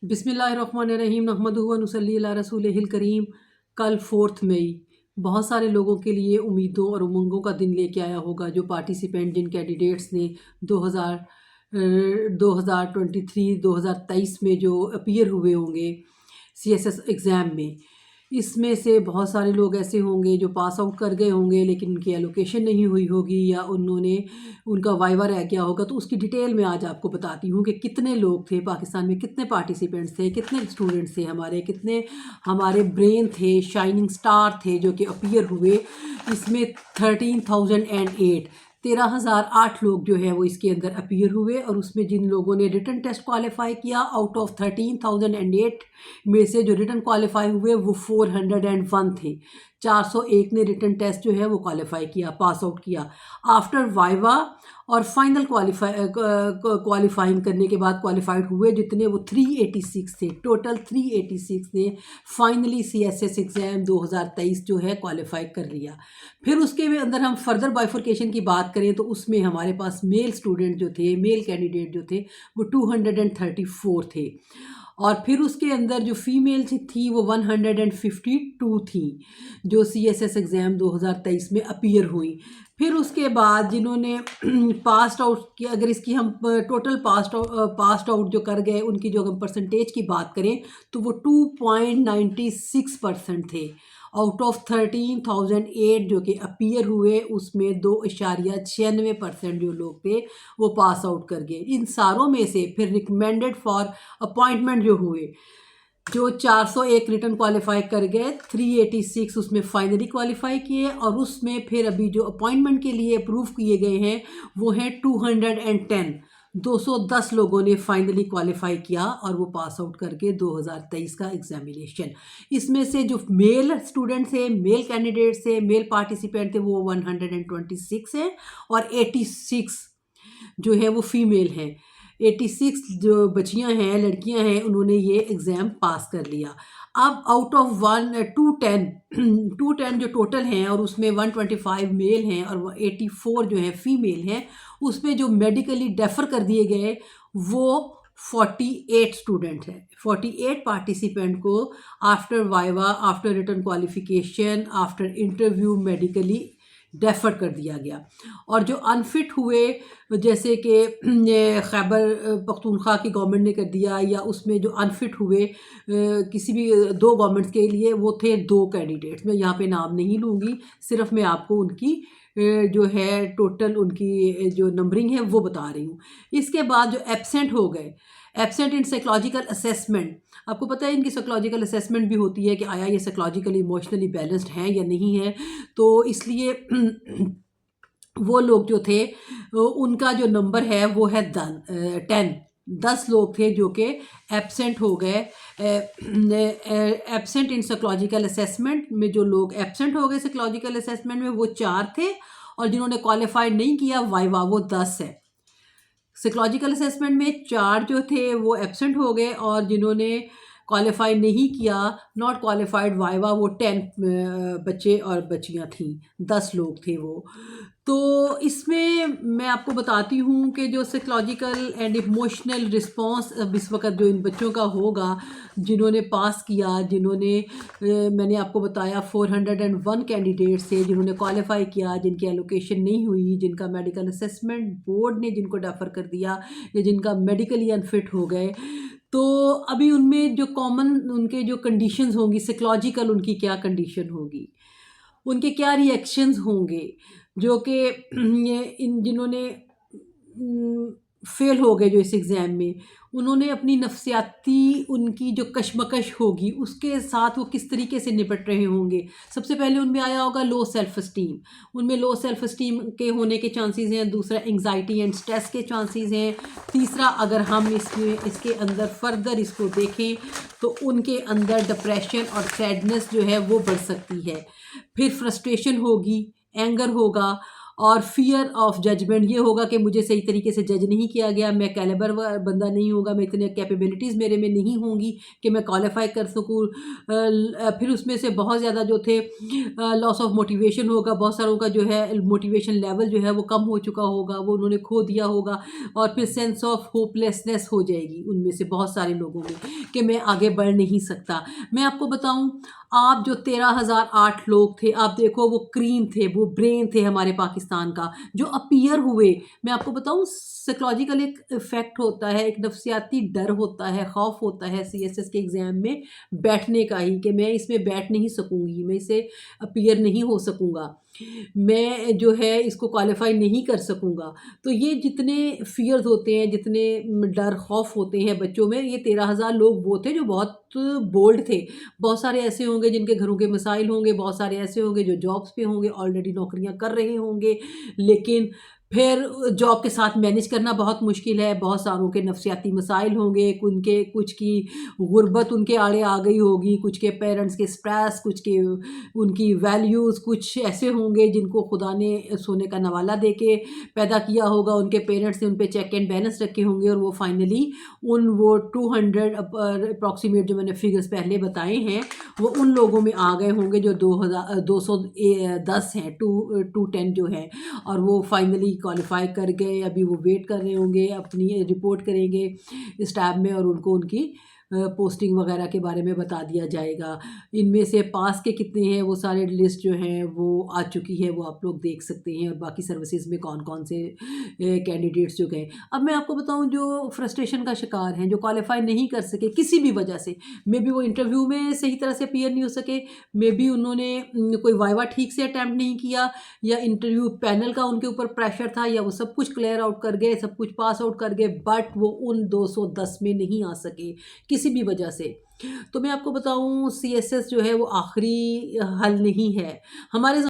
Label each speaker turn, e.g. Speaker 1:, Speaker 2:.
Speaker 1: बिस्मिल्लाहिर्रहमानिर्रहीम नहमदुहु व नुसल्ली अला रसूलिहिल करीम। कल 4 मई बहुत सारे लोगों के लिए उम्मीदों और उमंगों का दिन लेके आया होगा। जो पार्टिसिपेंट जिन कैंडिडेट्स ने 2023 2023 में जो अपीयर हुए होंगे CSS एग्ज़ाम में, इसमें से बहुत सारे लोग ऐसे होंगे जो पास आउट कर गए होंगे लेकिन उनकी एलोकेशन नहीं हुई होगी या उनका वाइवा रह गया होगा। तो उसकी डिटेल में आज आपको बताती हूँ कि कितने लोग थे पाकिस्तान में, कितने पार्टिसिपेंट्स थे, कितने स्टूडेंट्स थे हमारे, कितने हमारे ब्रेन थे, शाइनिंग स्टार थे जो कि अपीयर हुए। इसमें 13,008 लोग जो है वो इसके अंदर अपीयर हुए। और उसमें जिन लोगों ने रिटन टेस्ट क्वालिफाई किया, आउट ऑफ 13,008 में से जो रिटन क्वालिफाई हुए वो 401 थे। 401 ने रिटन टेस्ट जो है वो क्वालिफाई किया, पास आउट किया। आफ्टर वाइवा और फाइनल क्वालिफाइंग करने के बाद क्वालिफाइड हुए जितने, वो 386 थे। टोटल 386 ने फाइनली CSS एग्ज़ाम 2023 जो है क्वालिफाई कर लिया। फिर उसके अंदर हम फर्दर बाइफर्केशन की बात करें तो उसमें हमारे पास मेल स्टूडेंट जो थे, मेल कैंडिडेट जो थे वो 234 थे। और फिर उसके अंदर जो फीमेल थी वो 152 थी जो CSS एग्ज़ाम 2023 में अपीयर हुई। फिर उसके बाद जिन्होंने पास्ड आउट किया, अगर इसकी हम टोटल पास्ड आउट जो कर गए उनकी जो हम परसेंटेज की बात करें तो वो 2.96% थे। आउट ऑफ 13,008 जो कि अपीयर हुए उसमें 2.96% जो लोग थे वो पास आउट कर गए। इन सारों में से फिर रिकमेंडेड फॉर अपॉइंटमेंट जो हुए, जो 401 रिटर्न क्वालिफाई कर गए, 386 उसमें फाइनली क्वालिफाई किए। और उसमें फिर अभी जो अपॉइंटमेंट के लिए अप्रूव किए गए हैं वो हैं 210 लोगों ने फाइनली क्वालिफाई किया और वो पास आउट करके 2023 का एग्जामिनेशन। इसमें से जो मेल स्टूडेंट्स थे, मेल कैंडिडेट्स थे, मेल पार्टिसिपेंट थे वो 126 हैं और 86 जो है वो फीमेल हैं। 86 जो बच्चियां हैं, लड़कियां हैं, उन्होंने ये एग्ज़ाम पास कर लिया। अब आउट ऑफ 210 जो टोटल हैं और उसमें 125 मेल हैं और 84 जो है फीमेल हैं, उसमें जो मेडिकली डेफर कर दिए गए वो 48 स्टूडेंट हैं। 48 पार्टिसिपेंट को after viva, after written qualification, after interview medically defer कर दिया गया। और जो अनफिट हुए, जैसे कि खैबर पख्तूनख्वा की गवर्नमेंट ने कर दिया, या उसमें जो अनफिट हुए किसी भी 2 गवर्नमेंट्स के लिए, वो थे 2 कैंडिडेट्स। मैं यहाँ पे नाम नहीं लूँगी, सिर्फ मैं आपको उनकी जो है टोटल उनकी जो नंबरिंग है वो बता रही हूँ। इसके बाद जो एब्सेंट हो गए, एब्सेंट इन साइकोलॉजिकल असेसमेंट, आपको पता है इनकी साइकोलॉजिकल असेसमेंट भी होती है कि आया ये साइकोलॉजिकली इमोशनली बैलेंस्ड हैं या नहीं है। तो इसलिए वो लोग जो थे उनका जो नंबर है वो है 10 लोग थे जो कि एब्सेंट हो गए। एब्सेंट इन साइकोलॉजिकल असेसमेंट में जो लोग एब्सेंट हो गए साइकोलॉजिकल असेसमेंट में वो 4 थे। और जिन्होंने क्वालिफाई नहीं किया वाइवा वो 10 है। साइकोलॉजिकल असेसमेंट में 4 जो थे वो एब्सेंट हो गए और जिन्होंने क्वालिफाई नहीं किया, नॉट क्वालिफाइड वाइवा, वो 10 बच्चे और बच्चियां थीं, 10 लोग थे वो। तो इसमें मैं आपको बताती हूँ कि जो साइकोलॉजिकल एंड इमोशनल रिस्पॉन्स अब इस वक्त जो इन बच्चों का होगा जिन्होंने पास किया, जिन्होंने मैंने आपको बताया 401 कैंडिडेट्स थे जिन्होंने क्वालिफाई किया, जिनकी एलोकेशन नहीं हुई, जिनका मेडिकल असेसमेंट बोर्ड ने जिनको डेफर कर दिया या जिनका मेडिकली अनफिट हो गए। तो अभी उनमें जो कॉमन उनके जो कंडीशंस होंगी साइकोलॉजिकल, उनकी क्या कंडीशन होगी, उनके क्या रिएक्शंस होंगे, जो कि ये इन जिन्होंने फेल हो गए जो इस एग्ज़ाम में, उन्होंने अपनी नफ्सियाती उनकी जो कशमकश होगी उसके साथ वो किस तरीके से निपट रहे होंगे। सबसे पहले उनमें आया होगा लो सेल्फ़ इस्टीम, उनमें लो सेल्फ़ इस्टीम के होने के चांसेस हैं। दूसरा एंग्जाइटी एंड स्ट्रेस के चांसेस हैं। तीसरा, अगर हम इसके अंदर फर्दर इसको देखें तो उनके अंदर डिप्रेशन और सैडनेस जो है वो बढ़ सकती है। फिर फ्रस्ट्रेशन होगी, एंगर होगा और फियर ऑफ जजमेंट, ये होगा कि मुझे सही तरीके से जज नहीं किया गया, मैं कैलिबर बंदा नहीं होगा, मैं इतने कैपेबिलिटीज़ मेरे में नहीं होंगी कि मैं क्वालिफाई कर सकूँ। फिर उसमें से बहुत ज़्यादा जो थे लॉस ऑफ मोटिवेशन होगा, बहुत सारों का जो है मोटिवेशन लेवल जो है वो कम हो चुका होगा, वो उन्होंने खो दिया होगा। और फिर सेंस ऑफ होपलेसनेस हो जाएगी उनमें से बहुत सारे लोगों में कि मैं आगे बढ़ नहीं सकता। मैं आपको बताऊं, आप जो 13,008 लोग थे, आप देखो वो क्रीम थे, वो ब्रेन थे हमारे पाकिस्तान का जो अपीयर हुए। मैं आपको बताऊं, साइकोलॉजिकल एक इफेक्ट होता है, एक नफ्सियाती डर होता है, खौफ होता है सीएसएस के एग्ज़ाम में बैठने का ही, कि मैं इसमें बैठ नहीं सकूंगी, मैं इसे अपीयर नहीं हो सकूंगा, मैं जो है इसको क्वालिफाई नहीं कर सकूंगा। तो ये जितने फियर्स होते हैं, जितने डर खौफ होते हैं बच्चों में, ये 13,000 लोग वो थे जो बहुत बोल्ड थे। बहुत सारे ऐसे होंगे जिनके घरों के मसाइल होंगे, बहुत सारे ऐसे होंगे जो जॉब्स पे होंगे, ऑलरेडी नौकरियां कर रहे होंगे, लेकिन फिर जॉब के साथ मैनेज करना बहुत मुश्किल है। बहुत सारों के नफ्सियाती मसाइल होंगे, उनके कुछ की गुर्बत उनके आड़े आ गई होगी, कुछ के पेरेंट्स के स्ट्रेस, कुछ के उनकी वैल्यूज़, कुछ ऐसे होंगे जिनको खुदा ने सोने का नवाला दे के पैदा किया होगा, उनके पेरेंट्स ने उन पे चेक एंड बैलेंस रखे होंगे, और वो फाइनली वो 200 अप्रॉक्सीमेट जो मैंने फिगर्स पहले बताए हैं, वो उन लोगों में आ गए होंगे जो 210 हैं, 210 जो है, और वो फाइनली क्वालिफाई कर गए। अभी वो वेट कर रहे होंगे, अपनी रिपोर्ट करेंगे इस टैब में, और उनको उनकी पोस्टिंग वगैरह के बारे में बता दिया जाएगा। इनमें से पास के कितने हैं, वो सारे लिस्ट जो हैं वो आ चुकी है, वो आप लोग देख सकते हैं, और बाकी सर्विसेज में कौन कौन से कैंडिडेट्स जो गए। अब मैं आपको बताऊं, जो फ्रस्ट्रेशन का शिकार हैं, जो क्वालिफाई नहीं कर सके किसी भी वजह से, मे बी वो इंटरव्यू में सही तरह से अपीयर नहीं हो सके, मे बी उन्होंने कोई वाइवा ठीक से अटैम्प्ट नहीं किया, या इंटरव्यू पैनल का उनके ऊपर प्रेशर था, या वो सब कुछ क्लियर आउट कर गए, सब कुछ पास आउट कर गए, बट वो उन 210 में नहीं आ सके किसी भी वजह से। तो मैं आपको बताऊं, सीएसएस जो है वो आखिरी हल नहीं है हमारे